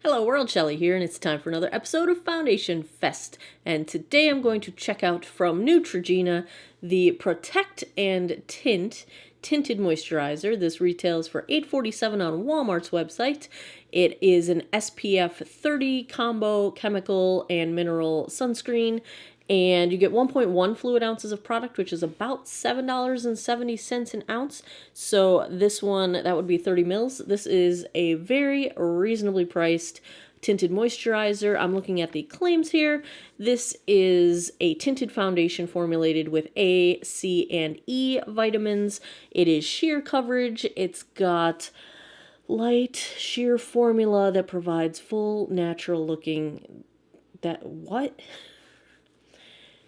Hello world, Shelly here, and it's time for another episode of Foundation Fest. And today I'm going to check out from Neutrogena the Protect and Tint Tinted Moisturizer. This retails for $8.47 on Walmart's website. It is an SPF 30 combo chemical and mineral sunscreen. And you get 1.1 fluid ounces of product, which is about $7.70 an ounce. So this one, that would be 30 mils. This is a very reasonably priced tinted moisturizer. I'm looking at the claims here. This is a tinted foundation formulated with A, C, and E vitamins. It is sheer coverage. It's got light sheer formula that provides full natural looking...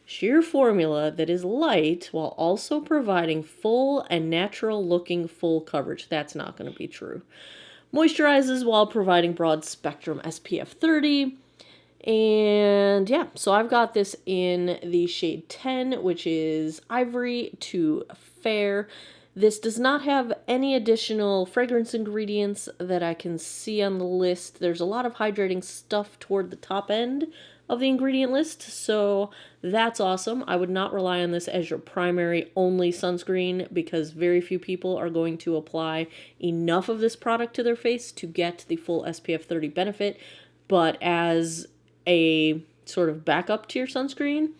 Sheer formula that is light while also providing full and natural looking full coverage. That's not going to be true. Moisturizes while providing broad spectrum SPF 30. And yeah, so I've got this in the shade 10, which is Ivory to Fair. This does not have any additional fragrance ingredients that I can see on the list. There's a lot of hydrating stuff toward the top end of the ingredient list, so that's awesome. I would not rely on this as your primary only sunscreen because very few people are going to apply enough of this product to their face to get the full SPF 30 benefit, but as a sort of backup to your sunscreen,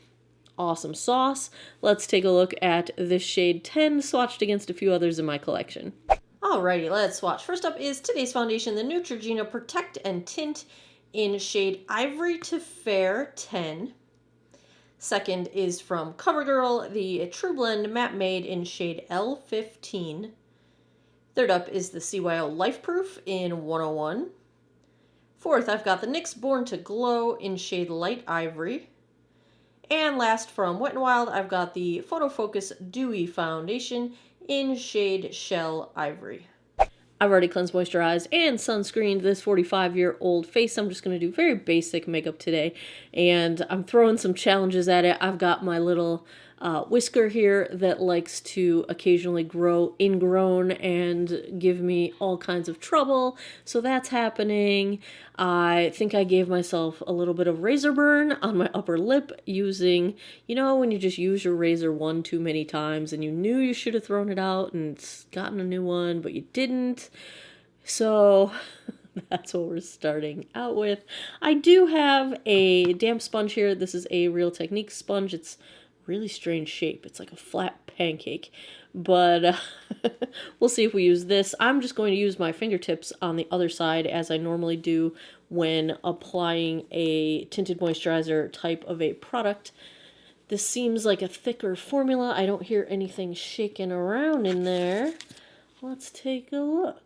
awesome sauce. Let's take a look at this shade 10 swatched against a few others in my collection. Alrighty, let's swatch. First up is today's foundation, the Neutrogena Protect and Tint in shade Ivory to Fair 10. Second is from CoverGirl, the True Blend Matte Made in shade L15. Third up is the CYO Life Proof in 101. Fourth, I've got the NYX Born to Glow in shade Light Ivory. And last from Wet n Wild, I've got the Photo Focus Dewy Foundation in shade Shell Ivory. I've already cleansed, moisturized, and sunscreened this 45-year-old face. I'm just going to do very basic makeup today, and I'm throwing some challenges at it. I've got my little whisker here that likes to occasionally grow ingrown and give me all kinds of trouble, so that's happening. I think I gave myself a little bit of razor burn on my upper lip using, you know, when you just use your razor one too many times and you knew you should have thrown it out and gotten a new one, but you didn't. So that's what we're starting out with. I do have a damp sponge here. This is a Real Techniques sponge. It's really strange shape. It's like a flat pancake, but we'll see if we use this. I'm just going to use my fingertips on the other side as I normally do when applying a tinted moisturizer type of a product. This seems like a thicker formula. I don't hear anything shaking around in there. Let's take a look.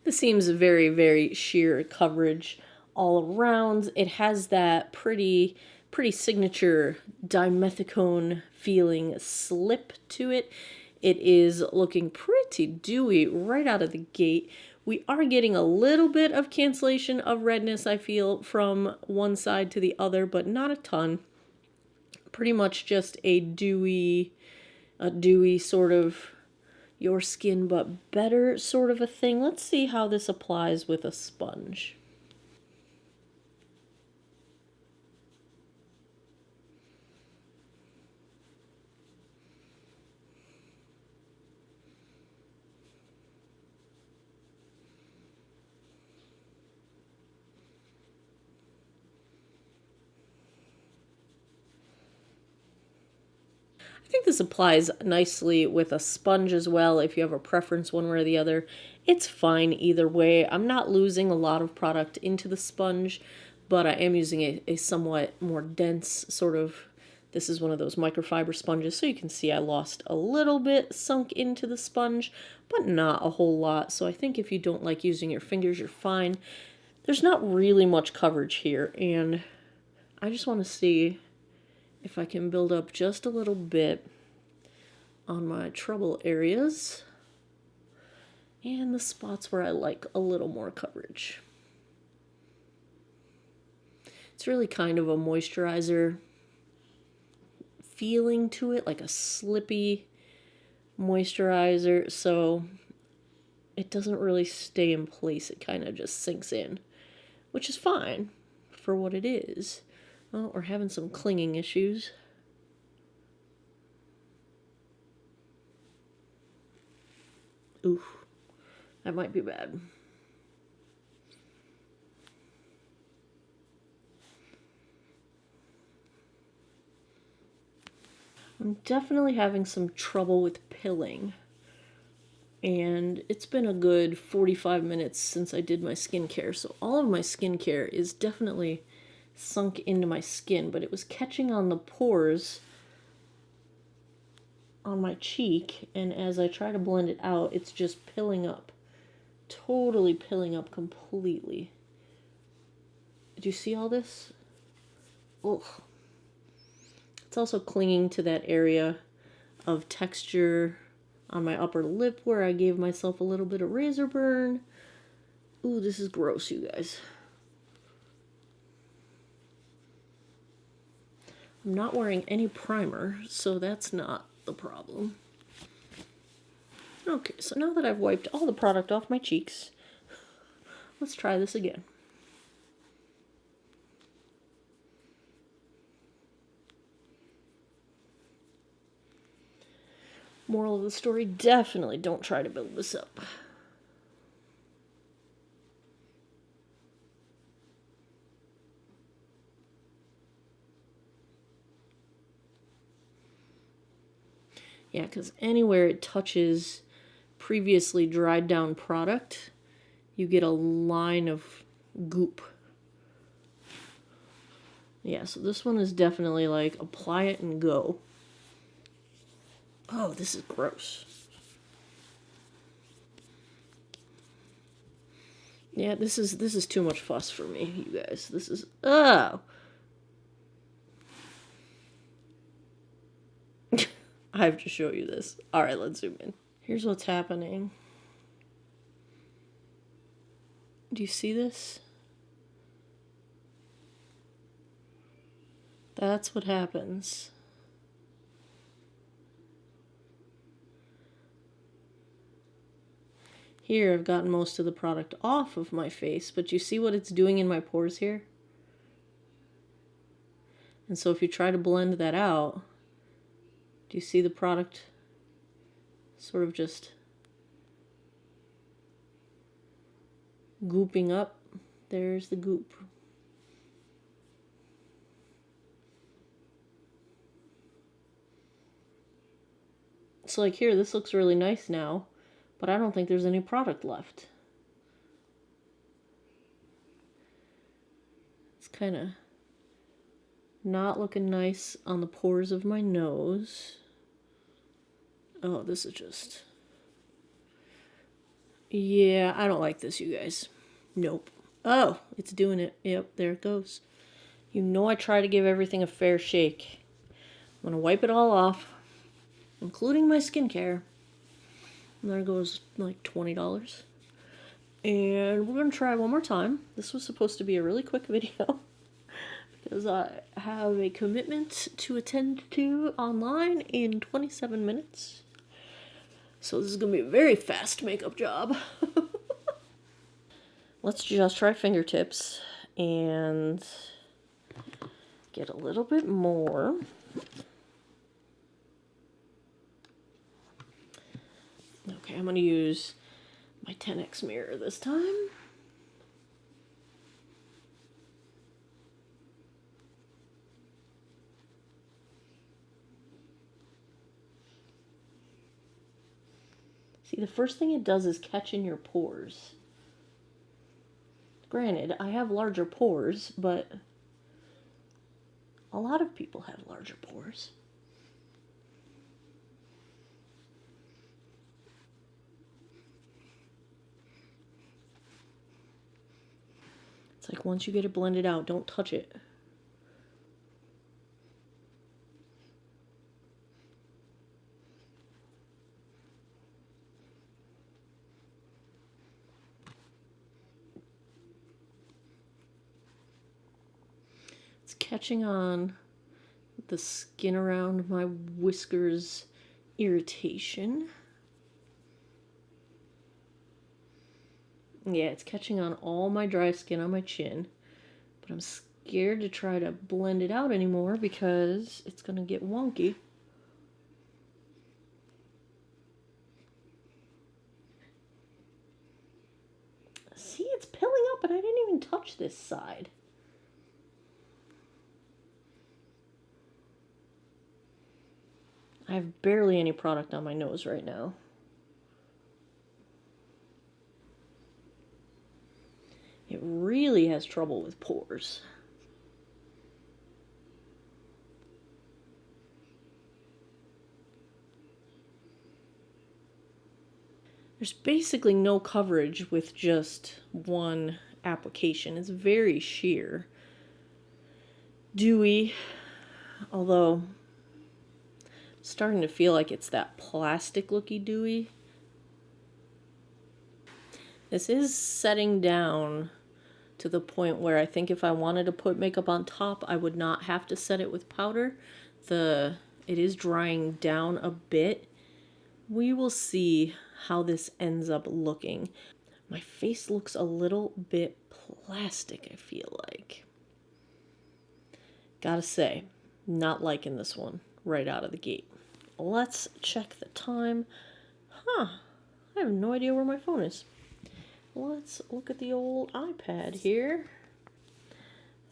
This seems very, very sheer coverage all around. It has that pretty signature dimethicone feeling slip to it. It is looking pretty dewy right out of the gate. We are getting a little bit of cancellation of redness, I feel, from one side to the other, but not a ton. Pretty much just a dewy sort of your skin but better sort of a thing. Let's see how this applies with a sponge. I think this applies nicely with a sponge as well. If you have a preference one way or the other, it's fine either way. I'm not losing a lot of product into the sponge, but I am using a somewhat more dense sort of, this is one of those microfiber sponges, so you can see I lost a little bit sunk into the sponge, but not a whole lot. So I think if you don't like using your fingers, you're fine. there's not really much coverage here, and I just want to see if I can build up just a little bit on my trouble areas and the spots where I like a little more coverage. It's really kind of a moisturizer feeling to it, like a slippy moisturizer, so it doesn't really stay in place. It kind of just sinks in, which is fine for what it is. Oh, we're having some clinging issues. Oof, that might be bad. I'm definitely having some trouble with pilling. And it's been a good 45 minutes since I did my skincare, so all of my skincare is definitely sunk into my skin, but it was catching on the pores on my cheek, and as I try to blend it out, it's just pilling up. Totally pilling up completely. Did you see all this? Ugh. It's also clinging to that area of texture on my upper lip where I gave myself a little bit of razor burn. Ooh, this is gross, you guys. I'm not wearing any primer, so that's not the problem. Okay, so now that I've wiped all the product off my cheeks, let's try this again. Moral of the story, definitely don't try to build this up. Yeah, because anywhere it touches previously dried down product, you get a line of goop. Yeah, so this one is definitely like apply it and go. Oh, this is gross. Yeah, this is too much fuss for me, you guys. This is oh. I have to show you this. All right, let's zoom in. Here's what's happening. Do you see this? That's what happens. Here, I've gotten most of the product off of my face, but you see what it's doing in my pores here? And so if you try to blend that out, do you see the product sort of just gooping up? There's the goop. So like here, this looks really nice now, but I don't think there's any product left. It's kind of not looking nice on the pores of my nose. Oh, this is just... yeah, I don't like this, you guys. Nope. Oh, it's doing it. Yep, there it goes. You know I try to give everything a fair shake. I'm going to wipe it all off, including my skincare. And there goes like $20. And we're going to try one more time. This was supposed to be a really quick video because I have a commitment to attend to online in 27 minutes. So this is going to be a very fast makeup job. Let's just try fingertips and get a little bit more. Okay, I'm going to use my 10x mirror this time. See, the first thing it does is catch in your pores. Granted, I have larger pores, but a lot of people have larger pores. It's like once you get it blended out, don't touch it. It's catching on the skin around my whiskers irritation. Yeah, it's catching on all my dry skin on my chin, but I'm scared to try to blend it out anymore because it's gonna get wonky. See, it's pilling up and I didn't even touch this side. I have barely any product on my nose right now. It really has trouble with pores. There's basically no coverage with just one application. It's very sheer. Dewy, although I'm starting to feel like it's that plastic-looky dewy. This is setting down to the point where I think if I wanted to put makeup on top, I would not have to set it with powder. It is drying down a bit. We will see how this ends up looking. My face looks a little bit plastic, I feel like. Gotta say, not liking this one right out of the gate. Let's check the time. I have no idea where my phone is. Let's look at the old iPad here.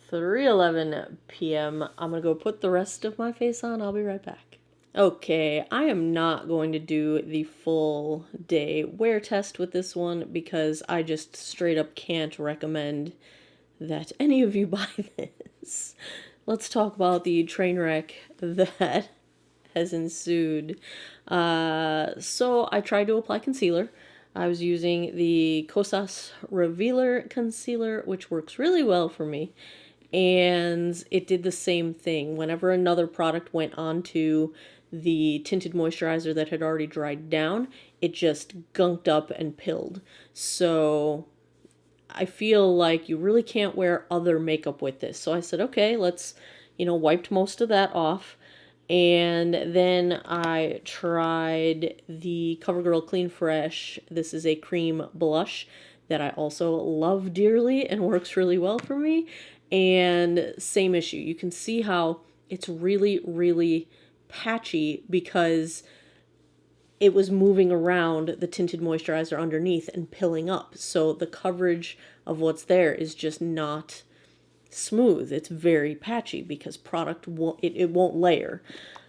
3:11 p.m. I'm going to go put the rest of my face on. I'll be right back. Okay, I am not going to do the full day wear test with this one because I just straight up can't recommend that any of you buy this. Let's talk about the train wreck that has ensued. So I tried to apply concealer. I was using the Kosas Revealer Concealer, which works really well for me. And it did the same thing. Whenever another product went onto the tinted moisturizer that had already dried down, it just gunked up and pilled. So I feel like you really can't wear other makeup with this. So I said, okay, let's, wiped most of that off. And then I tried the CoverGirl Clean Fresh. This is a cream blush that I also love dearly and works really well for me. And same issue. You can see how it's really, really patchy because it was moving around the tinted moisturizer underneath and pilling up. So the coverage of what's there is just not smooth. It's very patchy because product won't layer.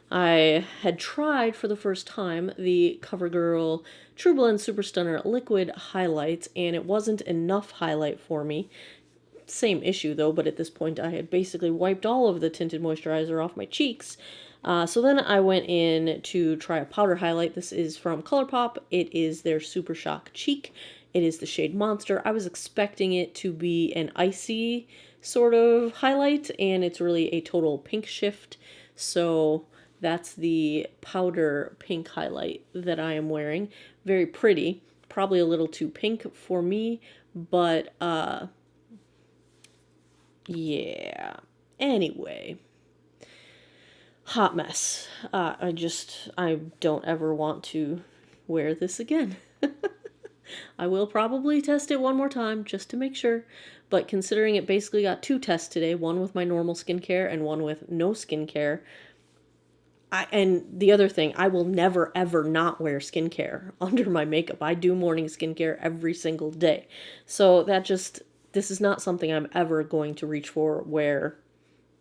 I had tried for the first time the CoverGirl True Blend Super Stunner Liquid Highlight, and it wasn't enough highlight for me. Same issue though, but at this point I had basically wiped all of the tinted moisturizer off my cheeks. So then I went in to try a powder highlight. This is from ColourPop. It is their Super Shock Cheek. It is the shade Monster. I was expecting it to be an icy sort of highlight, and it's really a total pink shift. So that's the powder pink highlight that I am wearing. Very pretty. Probably a little too pink for me, but yeah. Anyway, hot mess. I don't ever want to wear this again. I will probably test it one more time just to make sure, but considering it basically got 2 tests today, one with my normal skincare and one with no skincare, and the other thing, I will never ever not wear skincare under my makeup. I do morning skincare every single day. So this is not something I'm ever going to reach for where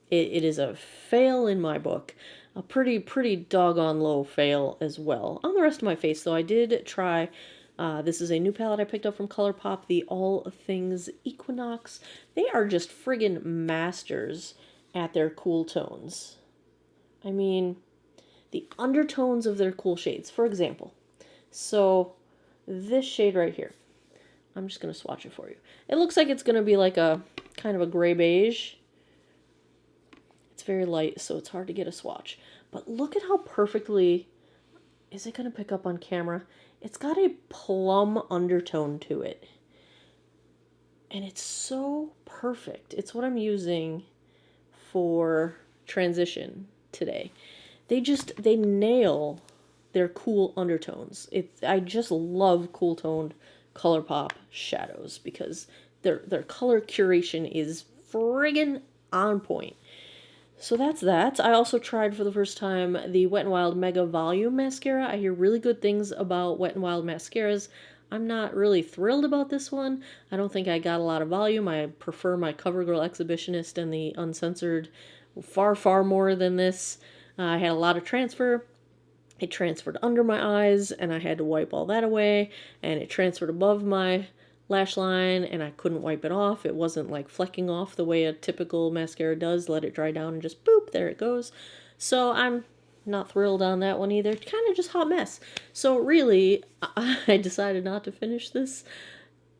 it is a fail in my book. A pretty doggone low fail as well. On the rest of my face though, I did try, this is a new palette I picked up from ColourPop, the All Things Equinox. They are just friggin' masters at their cool tones. I mean, the undertones of their cool shades. For example, so this shade right here. I'm just going to swatch it for you. It looks like it's going to be like a kind of a gray beige. It's very light, so it's hard to get a swatch. But look at how perfectly, is it going to pick up on camera? It's got a plum undertone to it. And it's so perfect. It's what I'm using for transition today. They nail their cool undertones. I just love cool toned ColourPop shadows because their color curation is friggin' on point. So that's that. I also tried for the first time the Wet n Wild Mega Volume Mascara. I hear really good things about Wet n Wild mascaras. I'm not really thrilled about this one. I don't think I got a lot of volume. I prefer my CoverGirl Exhibitionist and the Uncensored far, far more than this. I had a lot of transfer. It transferred under my eyes, and I had to wipe all that away, and it transferred above my lash line, and I couldn't wipe it off. It wasn't like flecking off the way a typical mascara does. Let it dry down and just boop, there it goes. So I'm not thrilled on that one either. Kind of just hot mess. So really, I decided not to finish this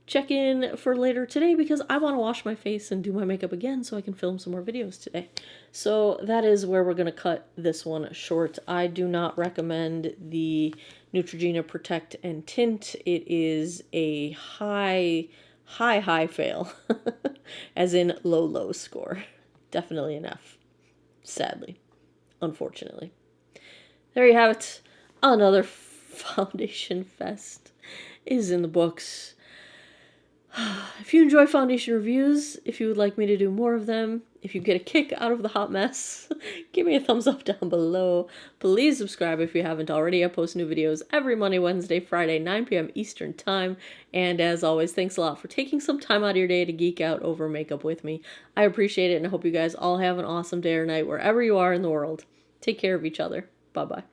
check-in for later today because I want to wash my face and do my makeup again so I can film some more videos today. So that is where we're going to cut this one short. I do not recommend the Neutrogena Protect and Tint. It is a high fail, as in low score. Definitely an F, sadly, unfortunately. There you have it. Another foundation fest is in the books. If you enjoy foundation reviews, if you would like me to do more of them, if you get a kick out of the hot mess, give me a thumbs up down below. Please subscribe if you haven't already. I post new videos every Monday, Wednesday, Friday, 9 p.m. Eastern Time. And as always, thanks a lot for taking some time out of your day to geek out over makeup with me. I appreciate it, and I hope you guys all have an awesome day or night wherever you are in the world. Take care of each other. Bye-bye.